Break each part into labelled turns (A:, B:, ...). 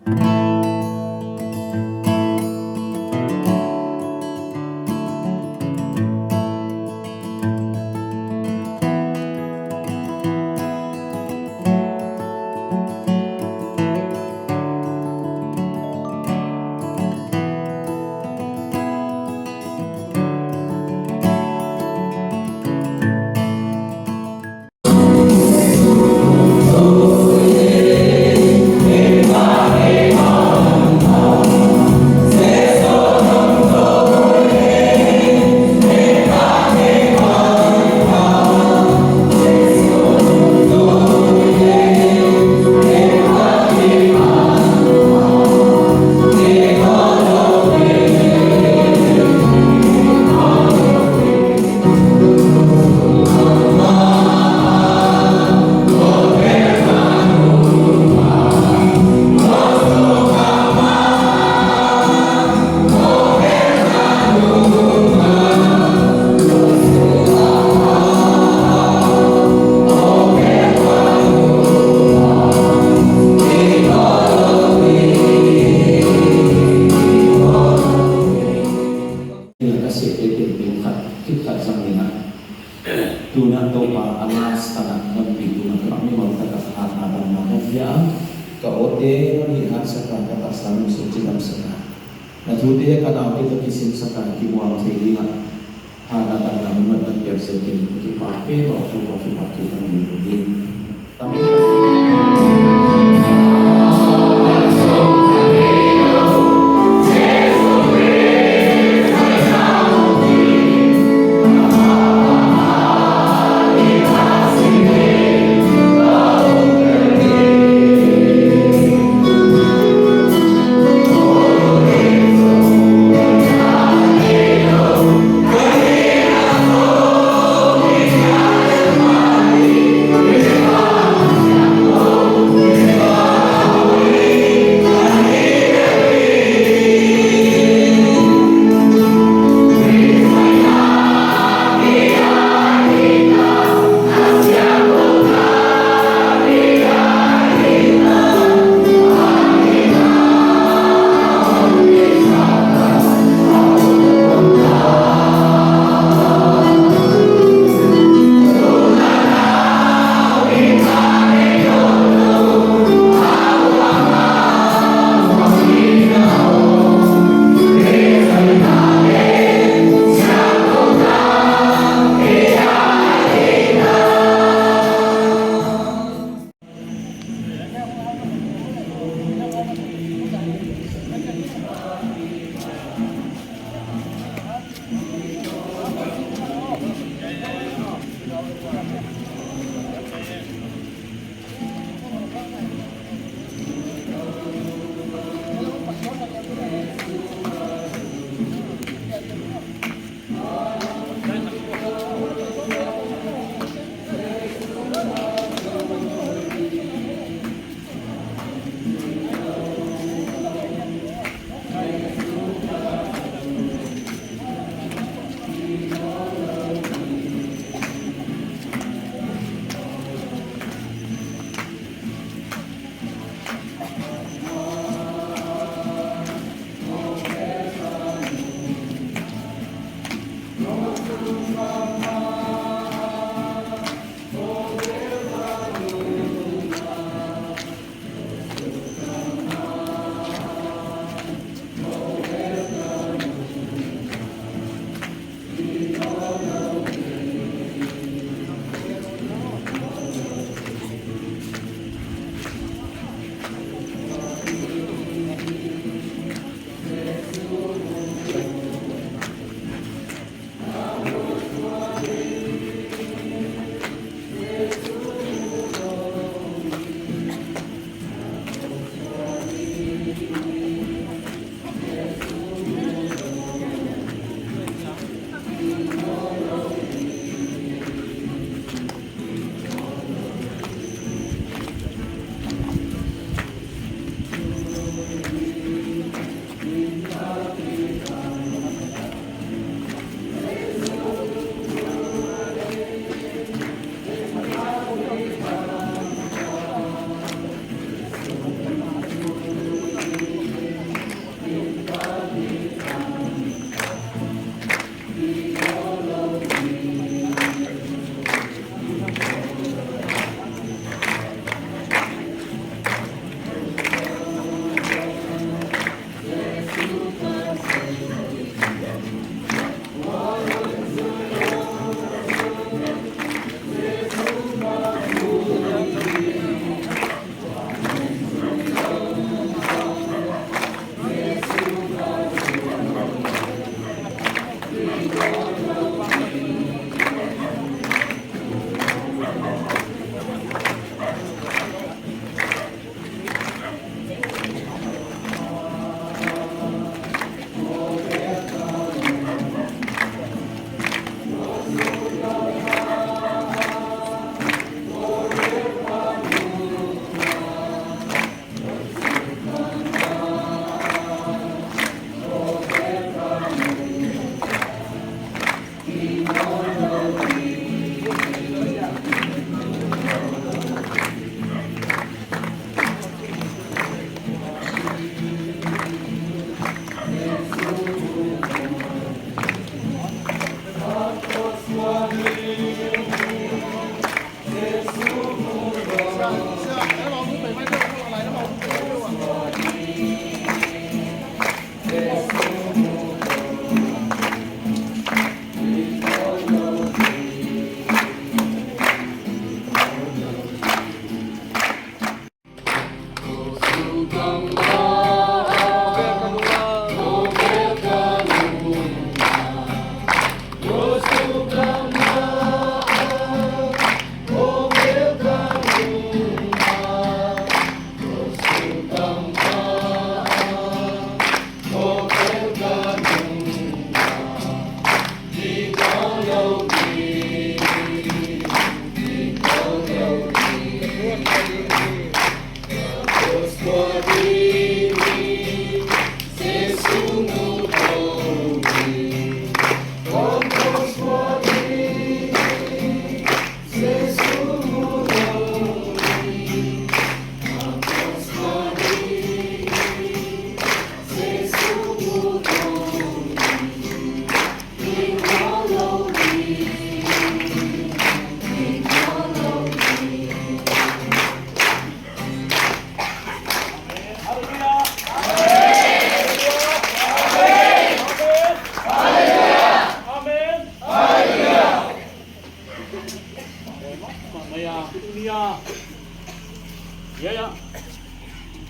A: Amen.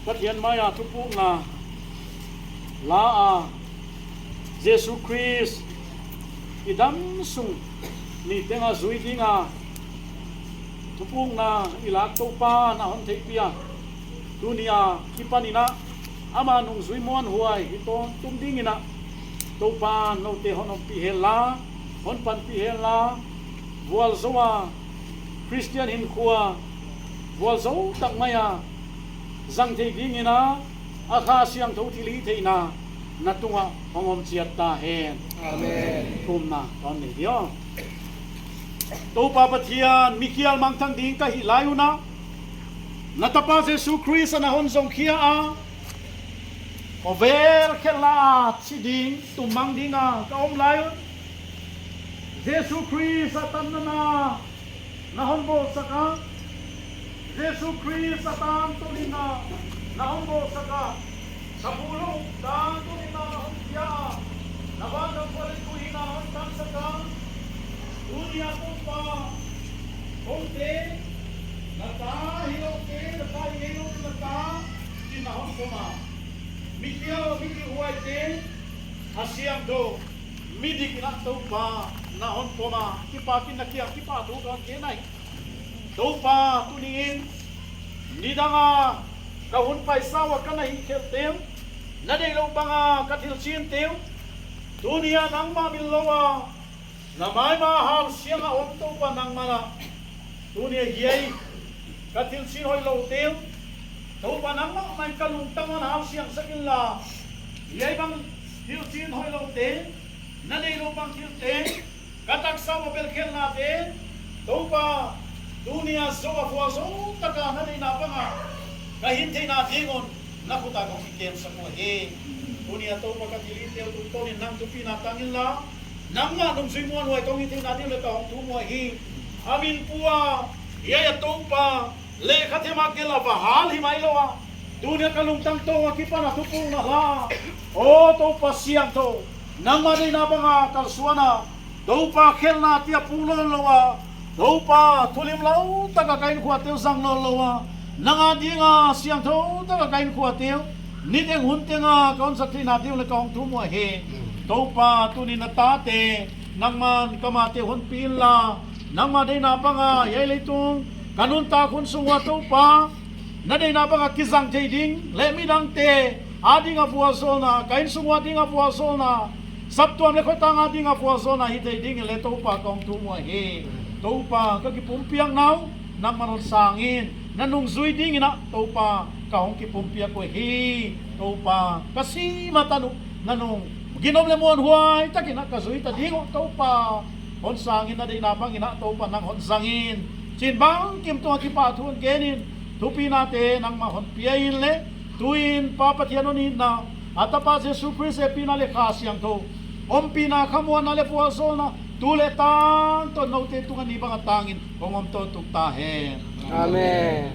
A: pathian maya tupu nga la a Jesus Christ idam sung ni tenga zui dinga tupung na ilak to pa na hon thei pia dunia kipanina ama nung zui mon huai ito tumdingina to pa no te hon pi hela hon pan pi hela wal zoa Christian hin khua wal zo tak maya zang thei dingina akha siang tho thili theina natunga hongom chiat ta hen amen kumna ton ni dio to pa pathian mikial mangthang ding ka hi layuna natapa Jesus Christ na hon song khia a over khela chiding tumang dinga ka om layon Jesus Christ atan na hon bo saka Jesus Christ atan tulina na hon bo saka sa pulong dan tulina hon khia nabanang palit kuhina hon tan saka dunia tupa onte nata hiloke nata hiloke nata kinahon koma mikio miki huaite asiam do midik na tupa nahon koma kipakin nakia kipatu kan kenai tupa tunin nidanga kahun paisawa kanai keltem nadelo banga katilsin teu dunia nang mamilowa na may mahal siya nga onto pa ng mga dunia hiyay katil sinoy lautil to pa ng mga may kalungtang mahal siyang sa kila hiyay bang til sinoy lautil na nilo bang kilte kataksa mabelkel natin to pa dunia zoa fuazo taga na nina nga kahintay natin on nakutagong ikem sa kuhe dunia to pagkatilitil tutonin ng tupinatangin la namma nung simuan huwag kong hindi natin ulit akong tumuhi amin puwa iya pa lekat yung magkila bahal himaylawa dunia kalungtang to wakipa na tupong na la o to pa siyang to namma din na mga kalsuana to pa kel na tiya pulon lawa to pa tulim lau tagakain kuatil sang lolawa nangadi nga siyang to tagakain kuatil niteng hunting nga kaon sa natin ulit akong tumuhi topa tunin na tate nang man kamate hon pila nang maday na pa nga yailaytong kanunta kun sungwa topa naday na pa nga kisang jading lemi dang te adi nga puwaso na kain sungwa di nga puwaso na sabtuam lekota nga di nga puwaso na hitay ding ile topa kong tumuahe topa kagipumpiang naw nang manon sangin nanung zui ding ina topa kahong kipumpiang ko he topa kasi matano nanung ginom lemon huay ta kinakazuy ta dingo to pa honsangin na din nabang ina to pa nang honsangin sinbang kim to akipatuan genin tupi natin ang mahonpiyain le tuin papatyanon na at pa si Jesus e pinalekas yang to om pinakamuan na lepuaso na tuletang to note tungan ibang atangin kung om to tuktahen
B: Amen.